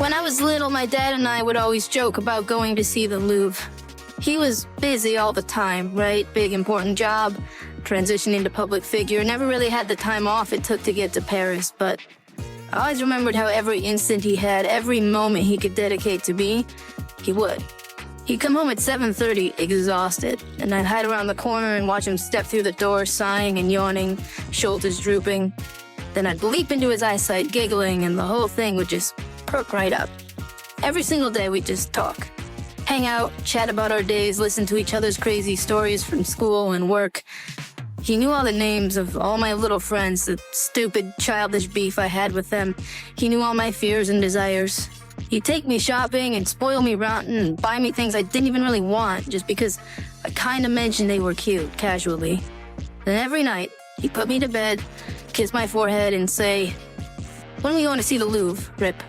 When I was little, my dad and I would always joke about going to see the Louvre. He was busy all the time, right? Big, important job, transitioning to public figure, never really had the time off it took to get to Paris, but I always remembered how every instant he had, every moment he could dedicate to me, he would. He'd come home at 7:30, exhausted, and I'd hide around the corner and watch him step through the door, sighing and yawning, shoulders drooping. Then I'd leap into his eyesight, giggling, and the whole thing would just perk right up. Every single day we'd just talk. Hang out, chat about our days, listen to each other's crazy stories from school and work. He knew all the names of all my little friends, the stupid, childish beef I had with them. He knew all my fears and desires. He'd take me shopping and spoil me rotten and buy me things I didn't even really want just because I kinda mentioned they were cute, casually. Then every night, he'd put me to bed, kiss my forehead and say, "When are we going to see the Louvre, Rip?"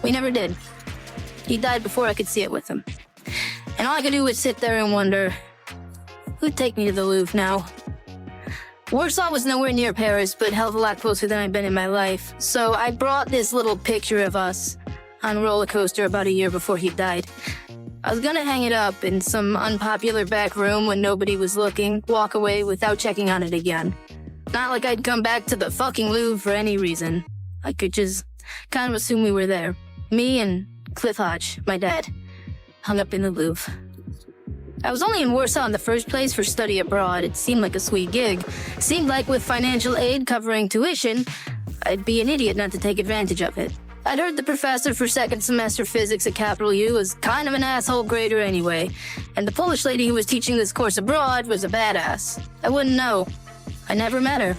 We never did. He died before I could see it with him. And all I could do was sit there and wonder, who'd take me to the Louvre now? Warsaw was nowhere near Paris, but hell of a lot closer than I'd been in my life. So I brought this little picture of us on a roller coaster about a year before he died. I was gonna hang it up in some unpopular back room when nobody was looking, walk away without checking on it again. Not like I'd come back to the fucking Louvre for any reason. I could just kind of assume we were there. Me and Cliff Hodge, my dad, hung up in the Louvre. I was only in Warsaw in the first place for study abroad. It seemed like a sweet gig. Seemed like with financial aid covering tuition, I'd be an idiot not to take advantage of it. I'd heard the professor for second semester physics at Capital U was kind of an asshole grader anyway, and the Polish lady who was teaching this course abroad was a badass. I wouldn't know. I never met her.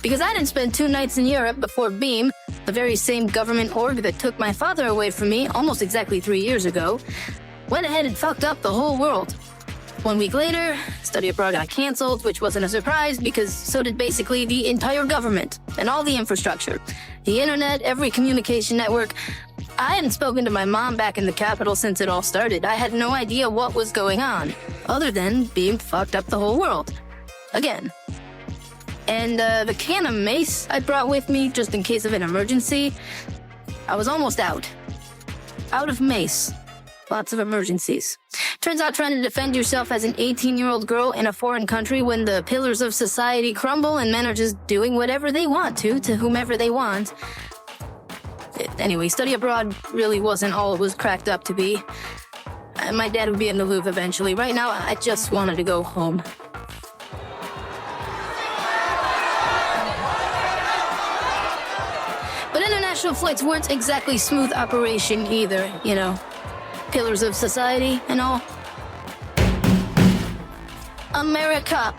Because I didn't spend 2 nights in Europe before Beam, the very same government org that took my father away from me almost exactly 3 years ago, went ahead and fucked up the whole world. 1 week later, study abroad got canceled, which wasn't a surprise because so did basically the entire government and all the infrastructure. The internet, every communication network. I hadn't spoken to my mom back in the capital since it all started. I had no idea what was going on, other than being fucked up the whole world. Again. And the can of mace I brought with me just in case of an emergency, I was almost out. Out of mace. Lots of emergencies. Turns out trying to defend yourself as an 18-year-old girl in a foreign country when the pillars of society crumble and men are just doing whatever they want to whomever they want. Anyway, study abroad really wasn't all it was cracked up to be. My dad would be in the Louvre eventually. Right now, I just wanted to go home. But international flights weren't exactly smooth operation either, you know. Pillars of society and all. America!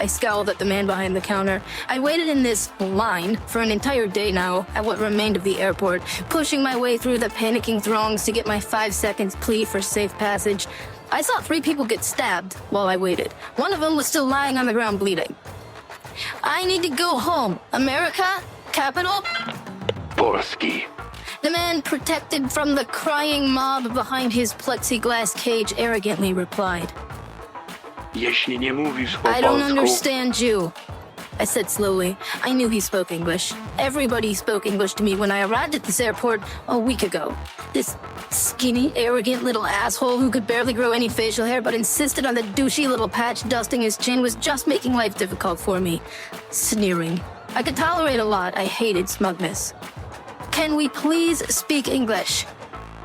I scowled at the man behind the counter. I waited in this line for an entire day now at what remained of the airport, pushing my way through the panicking throngs to get my 5 seconds plea for safe passage. I saw 3 people get stabbed while I waited. One of them was still lying on the ground bleeding. I need to go home. America? Capital? Polski. The man, protected from the crying mob behind his plexiglass cage, arrogantly replied. Jeśli nie mówisz po I don't polsku... understand you, I said slowly. I knew he spoke English. Everybody spoke English to me when I arrived at this airport a week ago. This skinny, arrogant little asshole who could barely grow any facial hair but insisted on the douchey little patch dusting his chin was just making life difficult for me. Sneering. I could tolerate a lot. I hated smugness. Can we please speak English?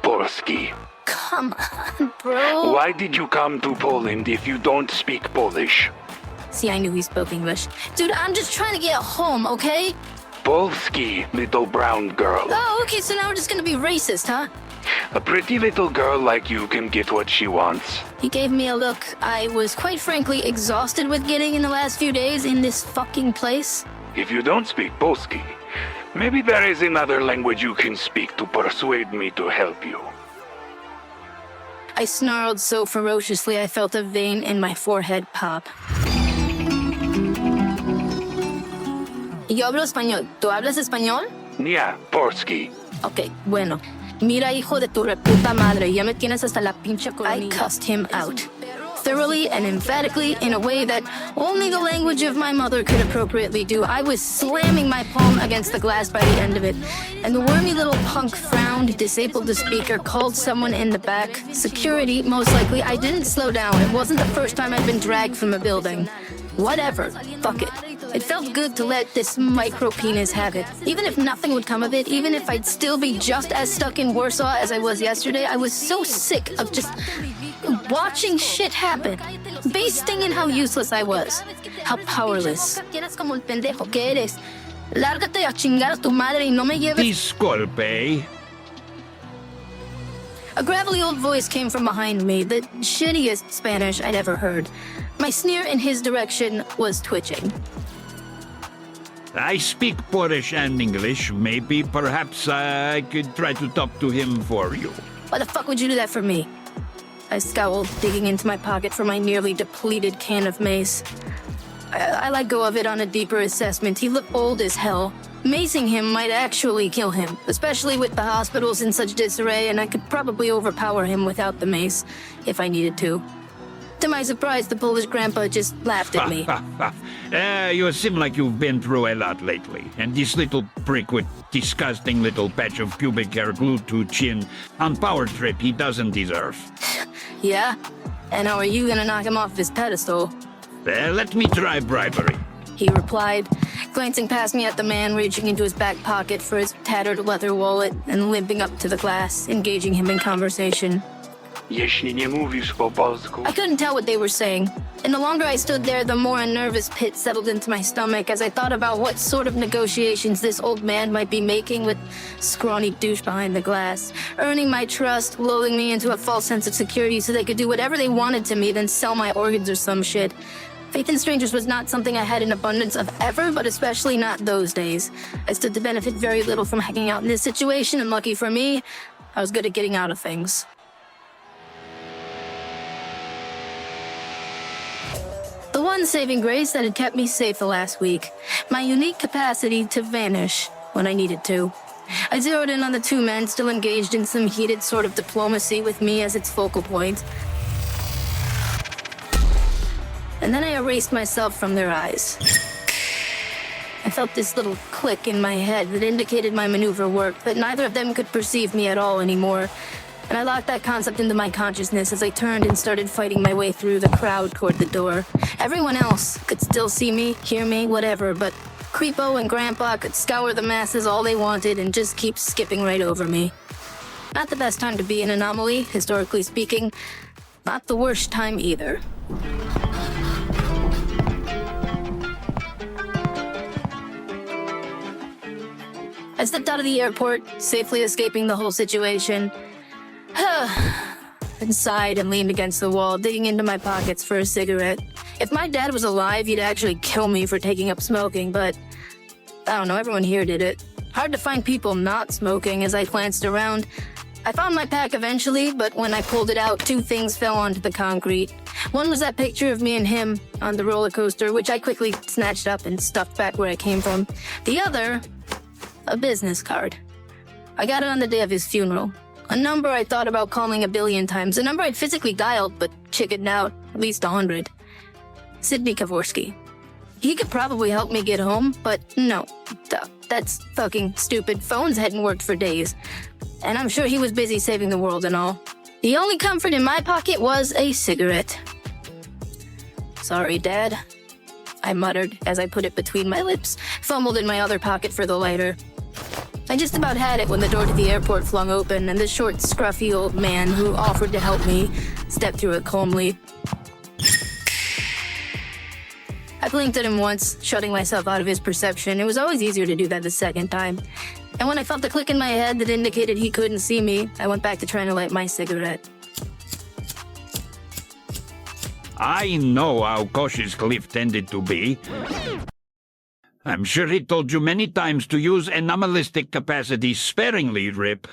Polski. Come on, bro. Why did you come to Poland if you don't speak Polish? See, I knew he spoke English. Dude, I'm just trying to get home, okay? Polski, little brown girl. Oh, okay, so now we're just gonna be racist, huh? A pretty little girl like you can get what she wants. He gave me a look I was quite frankly exhausted with getting in the last few days in this fucking place. If you don't speak Polski, maybe there is another language you can speak to persuade me to help you. I snarled so ferociously I felt a vein in my forehead pop. Yo hablo español. ¿Tú hablas español? Yeah, Polski. Ok, bueno. Mira, hijo de tu reputa madre, ya me tienes hasta la pinche coronilla. I cussed him out. thoroughly and emphatically in a way that only the language of my mother could appropriately do. I was slamming my palm against the glass by the end of it, and the wormy little punk frowned, disabled the speaker, called someone in the back. Security, most likely. I didn't slow down. It wasn't the first time I'd been dragged from a building. Whatever. Fuck it. It felt good to let this micro-penis have it. Even if nothing would come of it, even if I'd still be just as stuck in Warsaw as I was yesterday, I was so sick of just watching shit happen. Basting in how useless I was. How powerless. Disculpe. A gravelly old voice came from behind me, the shittiest Spanish I'd ever heard. My sneer in his direction was twitching. I speak Polish and English. Maybe, perhaps I could try to talk to him for you. Why the fuck would you do that for me? I scowled, digging into my pocket for my nearly depleted can of mace. I let go of it on a deeper assessment. He looked old as hell. Macing him might actually kill him, especially with the hospitals in such disarray, and I could probably overpower him without the mace, if I needed to. To my surprise, the Polish grandpa just laughed at me. You seem like you've been through a lot lately, and this little prick with disgusting little patch of pubic hair glued to chin on power trip he doesn't deserve. Yeah? And how are you gonna knock him off his pedestal? Let me try bribery. He replied, glancing past me at the man reaching into his back pocket for his tattered leather wallet and limping up to the glass, engaging him in conversation. Jeśli nie mówisz po polsku. I couldn't tell what they were saying, and the longer I stood there, the more a nervous pit settled into my stomach as I thought about what sort of negotiations this old man might be making with scrawny douche behind the glass, earning my trust, lulling me into a false sense of security so they could do whatever they wanted to me, then sell my organs or some shit. Faith in strangers was not something I had an abundance of ever, but especially not those days. I stood to benefit very little from hanging out in this situation, and lucky for me, I was good at getting out of things. The one saving grace that had kept me safe the last week. My unique capacity to vanish when I needed to. I zeroed in on the two men still engaged in some heated sort of diplomacy with me as its focal point. And then I erased myself from their eyes. I felt this little click in my head that indicated my maneuver worked, that neither of them could perceive me at all anymore. And I locked that concept into my consciousness as I turned and started fighting my way through the crowd toward the door. Everyone else could still see me, hear me, whatever, but Creepo and Grandpa could scour the masses all they wanted and just keep skipping right over me. Not the best time to be an anomaly, historically speaking. Not the worst time either. I stepped out of the airport, safely escaping the whole situation. And sighed and leaned against the wall, digging into my pockets for a cigarette. If my dad was alive, he'd actually kill me for taking up smoking, but I don't know, everyone here did it. Hard to find people not smoking as I glanced around. I found my pack eventually, but when I pulled it out, two things fell onto the concrete. One was that picture of me and him on the roller coaster, which I quickly snatched up and stuffed back where I came from. The other, a business card. I got it on the day of his funeral. A number I thought about calling a billion times. A number I'd physically dialed, but chickened out. At least 100. Sidney Kavorsky. He could probably help me get home, but no. That's fucking stupid. Phones hadn't worked for days. And I'm sure he was busy saving the world and all. The only comfort in my pocket was a cigarette. Sorry, Dad, I muttered as I put it between my lips, fumbled in my other pocket for the lighter. I just about had it when the door to the airport flung open and the short, scruffy old man who offered to help me stepped through it calmly. I blinked at him once, shutting myself out of his perception. It was always easier to do that the second time. And when I felt the click in my head that indicated he couldn't see me, I went back to trying to light my cigarette. I know how cautious Cliff tended to be. I'm sure he told you many times to use anomalistic capacity sparingly, Rip.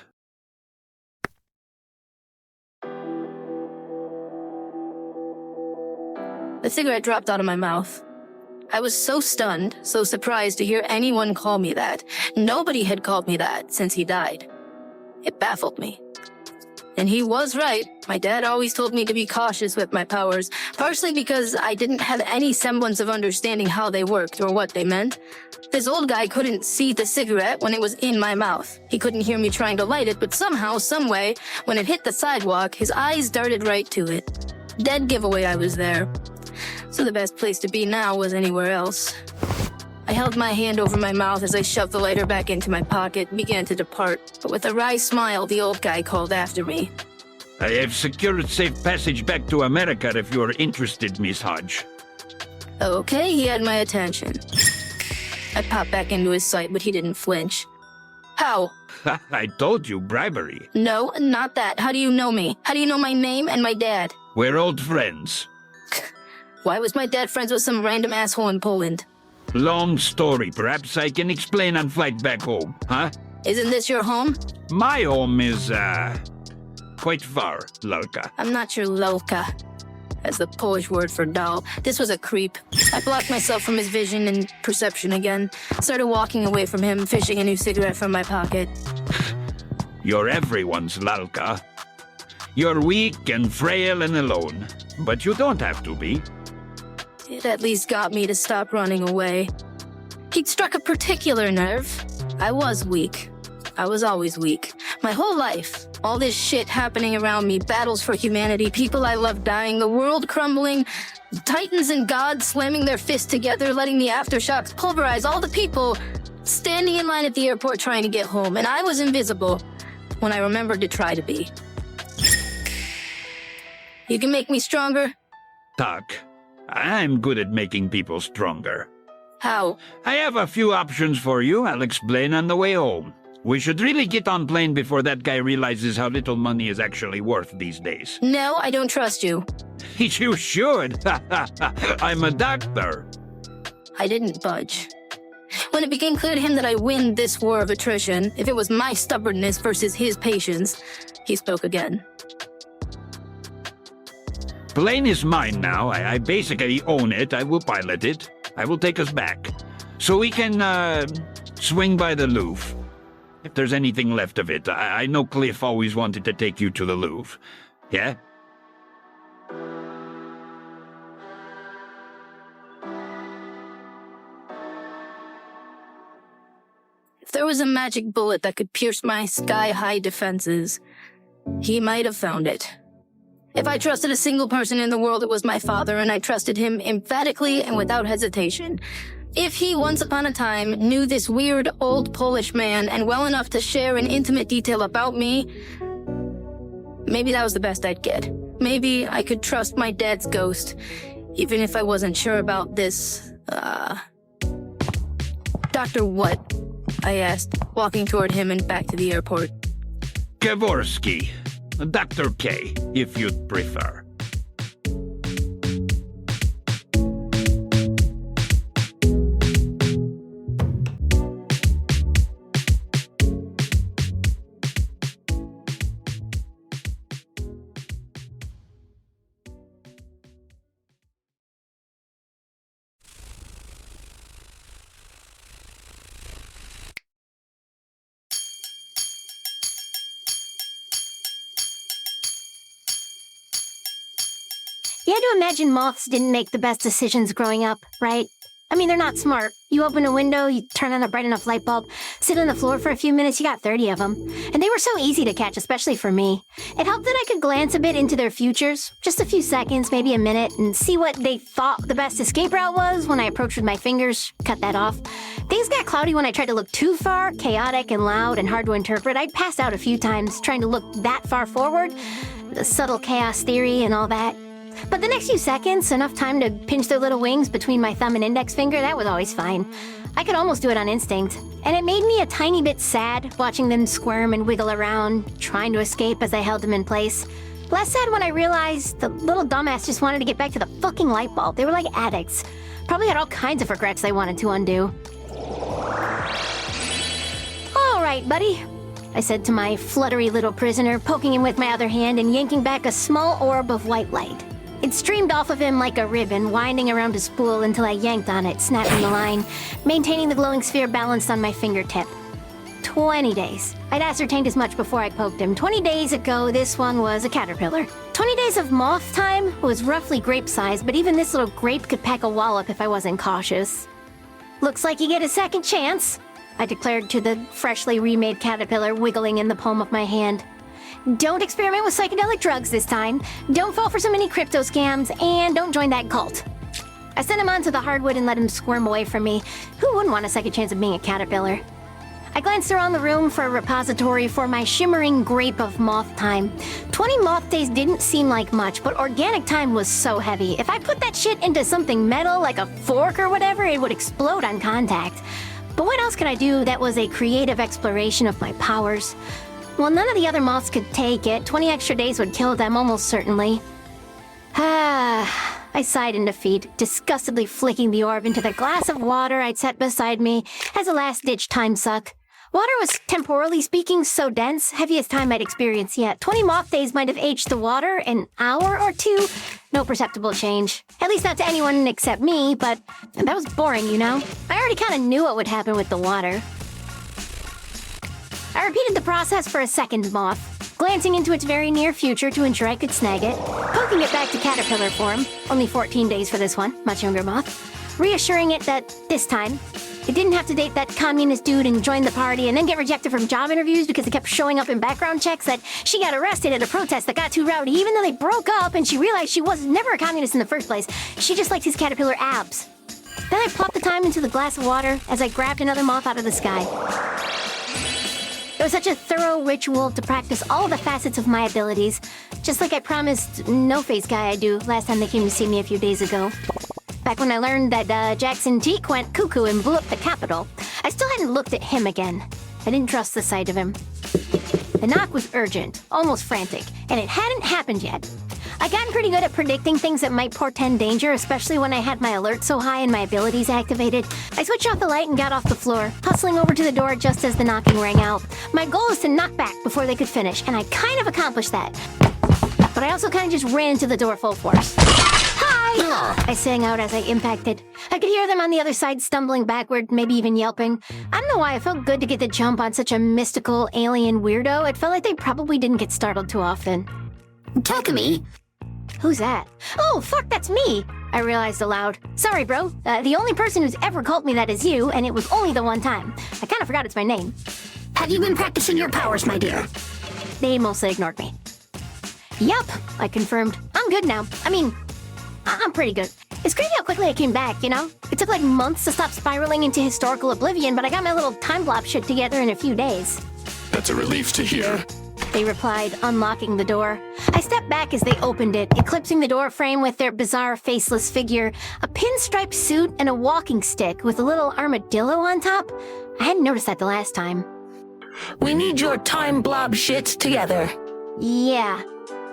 The cigarette dropped out of my mouth. I was so stunned, so surprised to hear anyone call me that. Nobody had called me that since he died. It baffled me. And he was right. My dad always told me to be cautious with my powers, partially because I didn't have any semblance of understanding how they worked or what they meant. This old guy couldn't see the cigarette when it was in my mouth. He couldn't hear me trying to light it, but somehow, someway, when it hit the sidewalk, his eyes darted right to it. Dead giveaway I was there. So the best place to be now was anywhere else. I held my hand over my mouth as I shoved the lighter back into my pocket and began to depart. But with a wry smile, the old guy called after me. I have secured safe passage back to America if you are interested, Miss Hodge. Okay, he had my attention. I popped back into his sight, but he didn't flinch. How? I told you, bribery. No, not that. How do you know me? How do you know my name and my dad? We're old friends. Why was my dad friends with some random asshole in Poland? Long story. Perhaps I can explain on flight back home, huh? Isn't this your home? My home is, quite far, Lalka. I'm not your Lolka. That's the Polish word for doll. This was a creep. I blocked myself from his vision and perception again. Started walking away from him, fishing a new cigarette from my pocket. You're everyone's Lalka. You're weak and frail and alone, but you don't have to be. It at least got me to stop running away. He'd struck a particular nerve. I was weak. I was always weak. My whole life. All this shit happening around me. Battles for humanity. People I love dying. The world crumbling. Titans and gods slamming their fists together, letting the aftershocks pulverize all the people standing in line at the airport trying to get home. And I was invisible when I remembered to try to be. You can make me stronger? Tak. I'm good at making people stronger. How? I have a few options for you. I'll explain on the way home. We should really get on plane before that guy realizes how little money is actually worth these days. No, I don't trust you. You should. I'm a doctor. I didn't budge. When it became clear to him that I win this war of attrition, if it was my stubbornness versus his patience, he spoke again. Plane is mine now. I basically own it. I will pilot it. I will take us back. So we can, swing by the Louvre. If there's anything left of it. I know Cliff always wanted to take you to the Louvre. Yeah? If there was a magic bullet that could pierce my sky-high defenses, he might have found it. If I trusted a single person in the world, it was my father, and I trusted him emphatically and without hesitation. If he, once upon a time, knew this weird old Polish man and well enough to share an intimate detail about me, maybe that was the best I'd get. Maybe I could trust my dad's ghost, even if I wasn't sure about this, Dr. What? I asked, walking toward him and back to the airport. Kevorski. Dr. K, if you'd prefer. You had to imagine moths didn't make the best decisions growing up, right? I mean, they're not smart. You open a window, you turn on a bright enough light bulb, sit on the floor for a few minutes, you got 30 of them. And they were so easy to catch, especially for me. It helped that I could glance a bit into their futures, just a few seconds, maybe a minute, and see what they thought the best escape route was when I approached with my fingers, cut that off. Things got cloudy when I tried to look too far, chaotic and loud and hard to interpret. I'd passed out a few times trying to look that far forward, the subtle chaos theory and all that. But the next few seconds, enough time to pinch their little wings between my thumb and index finger, that was always fine. I could almost do it on instinct. And it made me a tiny bit sad, watching them squirm and wiggle around, trying to escape as I held them in place. Less sad when I realized the little dumbass just wanted to get back to the fucking light bulb. They were like addicts. Probably had all kinds of regrets they wanted to undo. All right, buddy, I said to my fluttery little prisoner, poking him with my other hand and yanking back a small orb of white light. It streamed off of him like a ribbon, winding around a spool until I yanked on it, snapping the line, maintaining the glowing sphere balanced on my fingertip. 20 days. I'd ascertained as much before I poked him. 20 days ago, this one was a caterpillar. 20 days of moth time was roughly grape-sized, but even this little grape could pack a wallop if I wasn't cautious. Looks like you get a second chance, I declared to the freshly remade caterpillar wiggling in the palm of my hand. Don't experiment with psychedelic drugs this time, don't fall for so many crypto scams, and don't join that cult. I sent him onto the hardwood and let him squirm away from me. Who wouldn't want a second chance of being a caterpillar? I glanced around the room for a repository for my shimmering grape of moth time. 20 moth days didn't seem like much, but organic time was so heavy. If I put that shit into something metal, like a fork or whatever, it would explode on contact. But what else could I do that was a creative exploration of my powers? Well, none of the other moths could take it. 20 extra days would kill them, almost certainly. I sighed in defeat, disgustedly flicking the orb into the glass of water I'd set beside me as a last-ditch time suck. Water was, temporally speaking, so dense, heaviest time I'd experienced yet. 20 moth days might have aged the water an hour or two. No perceptible change. At least not to anyone except me, but that was boring, you know? I already kind of knew what would happen with the water. I repeated the process for a second moth, glancing into its very near future to ensure I could snag it, poking it back to caterpillar form, only 14 days for this one, much younger moth, reassuring it that this time, it didn't have to date that communist dude and join the party and then get rejected from job interviews because it kept showing up in background checks, that she got arrested at a protest that got too rowdy even though they broke up and she realized she was never a communist in the first place. She just liked his caterpillar abs. Then I plopped the time into the glass of water as I grabbed another moth out of the sky. It was such a thorough ritual to practice all the facets of my abilities, just like I promised No-Face Guy I'd do last time they came to see me a few days ago. Back when I learned that Jackson Teak went cuckoo and blew up the Capitol, I still hadn't looked at him again. I didn't trust the sight of him. The knock was urgent, almost frantic, and it hadn't happened yet. I'd gotten pretty good at predicting things that might portend danger, especially when I had my alert so high and my abilities activated. I switched off the light and got off the floor, hustling over to the door just as the knocking rang out. My goal was to knock back before they could finish, and I kind of accomplished that. But I also kind of just ran into the door full force. Hi! I sang out as I impacted. I could hear them on the other side stumbling backward, maybe even yelping. I don't know why it felt good to get the jump on such a mystical alien weirdo. It felt like they probably didn't get startled too often. Takumi? Who's that? Oh, fuck, that's me! I realized aloud. Sorry, bro. The only person who's ever called me that is you, and it was only the one time. I kind of forgot it's my name. Have you been practicing your powers, my dear? They mostly ignored me. Yup, I confirmed. I'm good now. I mean, I'm pretty good. It's crazy how quickly I came back, you know? It took like months to stop spiraling into historical oblivion, but I got my little time blob shit together in a few days. That's a relief to hear. They replied, unlocking the door. I stepped back as they opened it, eclipsing the door frame with their bizarre faceless figure, a pinstripe suit, and a walking stick with a little armadillo on top. I hadn't noticed that the last time. We need your time blob shit together. Yeah.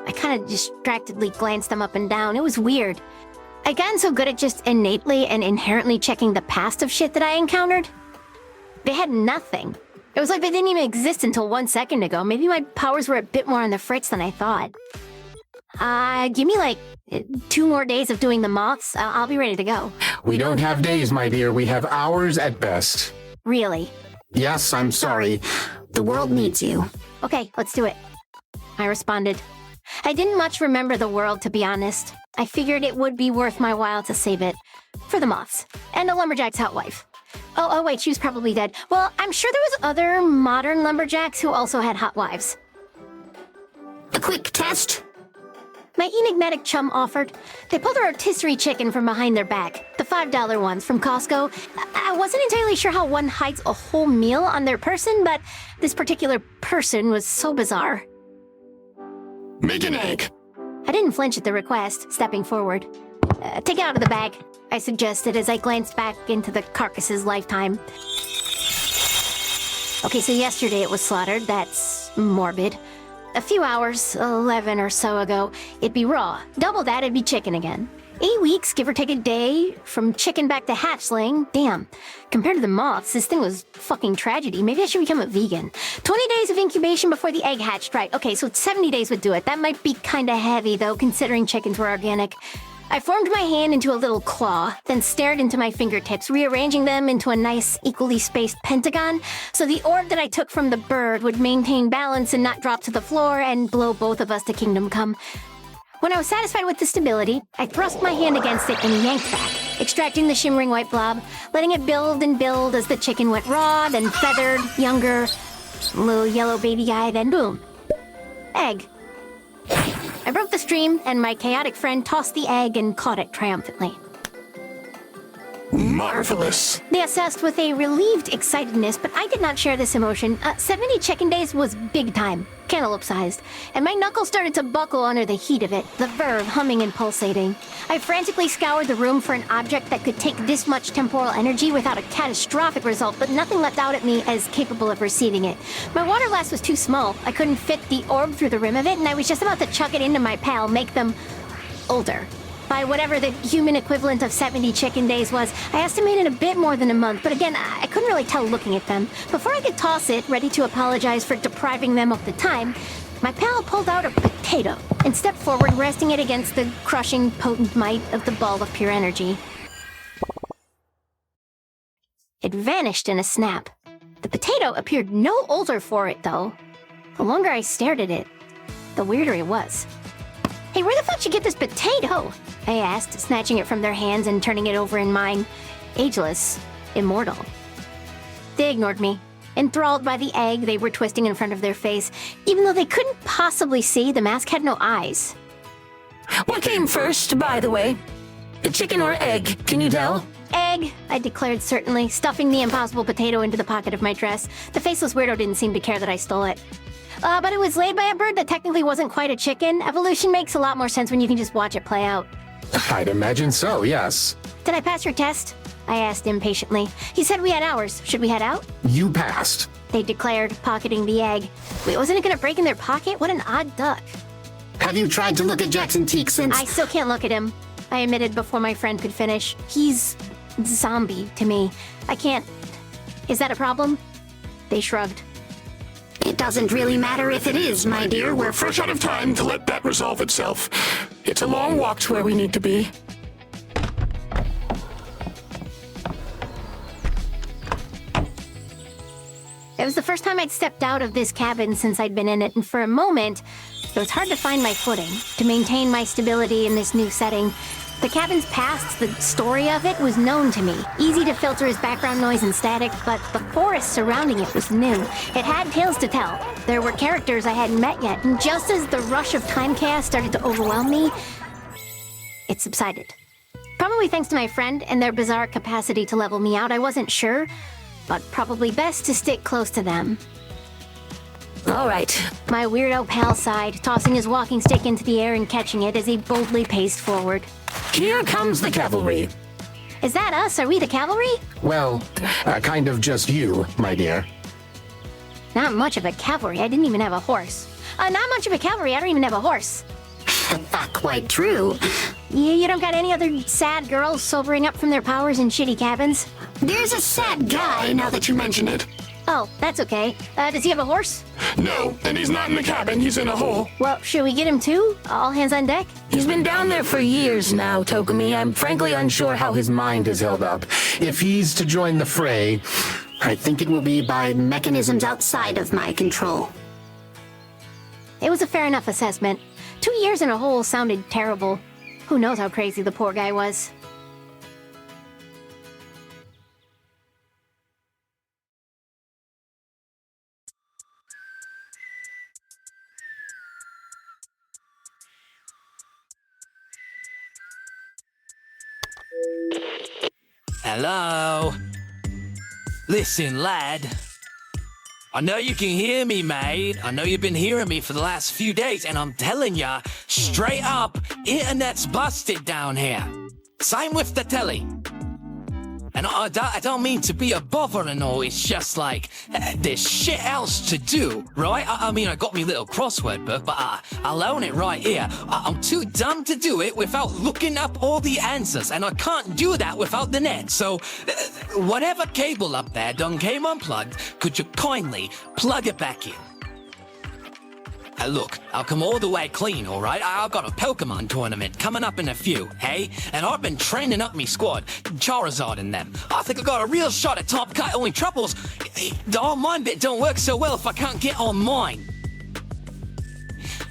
I kind of distractedly glanced them up and down. It was weird. I'd gotten so good at just innately and inherently checking the past of shit that I encountered. They had nothing. It was like they didn't even exist until 1 second ago. Maybe my powers were a bit more on the fritz than I thought. Give me like 2 more days of doing the moths. I'll be ready to go. We don't have days, my dear. We have hours at best. Really? Yes, I'm sorry. The world needs you. Okay, let's do it. I responded. I didn't much remember the world, to be honest. I figured it would be worth my while to save it. For the moths. And the lumberjack's hot wife. Oh, wait, she was probably dead. Well, I'm sure there was other modern lumberjacks who also had hot wives. A quick test? My enigmatic chum offered. They pulled a rotisserie chicken from behind their back. The $5 ones from Costco. I wasn't entirely sure how one hides a whole meal on their person, but this particular person was so bizarre. Make an egg. I didn't flinch at the request, stepping forward. Take it out of the bag, I suggested as I glanced back into the carcass's lifetime. Okay, so yesterday it was slaughtered. That's morbid. A few hours, 11 or so ago, it'd be raw. Double that, it'd be chicken again. 8 weeks, give or take a day, from chicken back to hatchling. Damn. Compared to the moths, this thing was fucking tragedy. Maybe I should become a vegan. 20 days of incubation before the egg hatched, right. Okay, so 70 days would do it. That might be kinda heavy, though, considering chickens were organic. I formed my hand into a little claw, then stared into my fingertips, rearranging them into a nice, equally spaced pentagon, so the orb that I took from the bird would maintain balance and not drop to the floor and blow both of us to kingdom come. When I was satisfied with the stability, I thrust my hand against it and yanked back, extracting the shimmering white blob, letting it build and build as the chicken went raw, then feathered, younger, little yellow baby guy, then boom. Egg. I broke the stream, and my chaotic friend tossed the egg and caught it triumphantly. Marvelous. They assessed with a relieved excitedness, but I did not share this emotion. 70 chicken days was big time, cantaloupe-sized, and my knuckles started to buckle under the heat of it, the verve humming and pulsating. I frantically scoured the room for an object that could take this much temporal energy without a catastrophic result, but nothing leapt out at me as capable of receiving it. My water glass was too small. I couldn't fit the orb through the rim of it, and I was just about to chuck it into my pal, make them older. By whatever the human equivalent of 70 chicken days was, I estimated a bit more than a month, but again, I couldn't really tell looking at them. Before I could toss it, ready to apologize for depriving them of the time, my pal pulled out a potato and stepped forward, resting it against the crushing, potent might of the ball of pure energy. It vanished in a snap. The potato appeared no older for it, though. The longer I stared at it, the weirder it was. Hey, where the fuck did you get this potato? I asked, snatching it from their hands and turning it over in mine. Ageless. Immortal. They ignored me. Enthralled by the egg they were twisting in front of their face, even though they couldn't possibly see, the mask had no eyes. What came first, by the way? The chicken or egg, can you tell? Egg, I declared certainly, stuffing the impossible potato into the pocket of my dress. The faceless weirdo didn't seem to care that I stole it. But it was laid by a bird that technically wasn't quite a chicken. Evolution makes a lot more sense when you can just watch it play out. I'd imagine so, yes. Did I pass your test? I asked impatiently. He said we had hours. Should we head out? You passed. They declared, pocketing the egg. Wait, wasn't it gonna break in their pocket? What an odd duck. Have you tried to look at Jackson Teak since... I still can't look at him, I admitted before my friend could finish. He's zombie to me. I can't... Is that a problem? They shrugged. It doesn't really matter if it is, my dear. We're fresh out of time to let that resolve itself. It's a long walk to where we need to be. It was the first time I'd stepped out of this cabin since I'd been in it, and for a moment, it was hard to find my footing, to maintain my stability in this new setting. The cabin's past, the story of it, was known to me. Easy to filter as background noise and static, but the forest surrounding it was new. It had tales to tell. There were characters I hadn't met yet, and just as the rush of time chaos started to overwhelm me, it subsided. Probably thanks to my friend and their bizarre capacity to level me out, I wasn't sure, but probably best to stick close to them. All right. My weirdo pal sighed, tossing his walking stick into the air and catching it as he boldly paced forward. Here comes the cavalry. Is that us? Are we the cavalry? Well, kind of just you, my dear. Not much of a cavalry. I didn't even have a horse. Not much of a cavalry. I don't even have a horse. Not quite true. You don't got any other sad girls sobering up from their powers in shitty cabins? There's a sad guy, now that you mention it. Oh, that's okay. Does he have a horse? No, and he's not in the cabin, he's in a hole. Well, should we get him too? All hands on deck? He's been down there for years now, Tokumi. I'm frankly unsure how his mind is held up. If he's to join the fray, I think it will be by mechanisms outside of my control. It was a fair enough assessment. 2 years in a hole sounded terrible. Who knows how crazy the poor guy was. Hello? Listen, lad. I know you can hear me, mate. I know you've been hearing me for the last few days, and I'm telling ya, straight up, internet's busted down here. Same with the telly. And I don't mean to be a bother and all, it's just like, there's shit else to do, right? I mean, I got me little crossword book, but I'll own it right here. I'm too dumb to do it without looking up all the answers, and I can't do that without the net. So, whatever cable up there done came unplugged, could you kindly plug it back in? Look, I'll come all the way clean, alright? I've got a Pokemon tournament coming up in a few, hey? And I've been training up me squad, Charizard and them. I think I got a real shot at top cut, only troubles. The online bit don't work so well if I can't get online.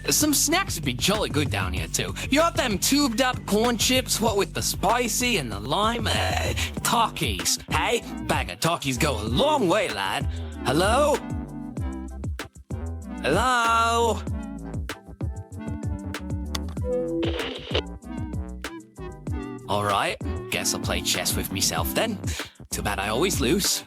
Some snacks would be jolly good down here, too. You have them tubed up corn chips, what with the spicy and the lime? Takis, hey? Bag of Takis go a long way, lad. Hello? Hello? Alright, guess I'll play chess with myself then. Too bad I always lose.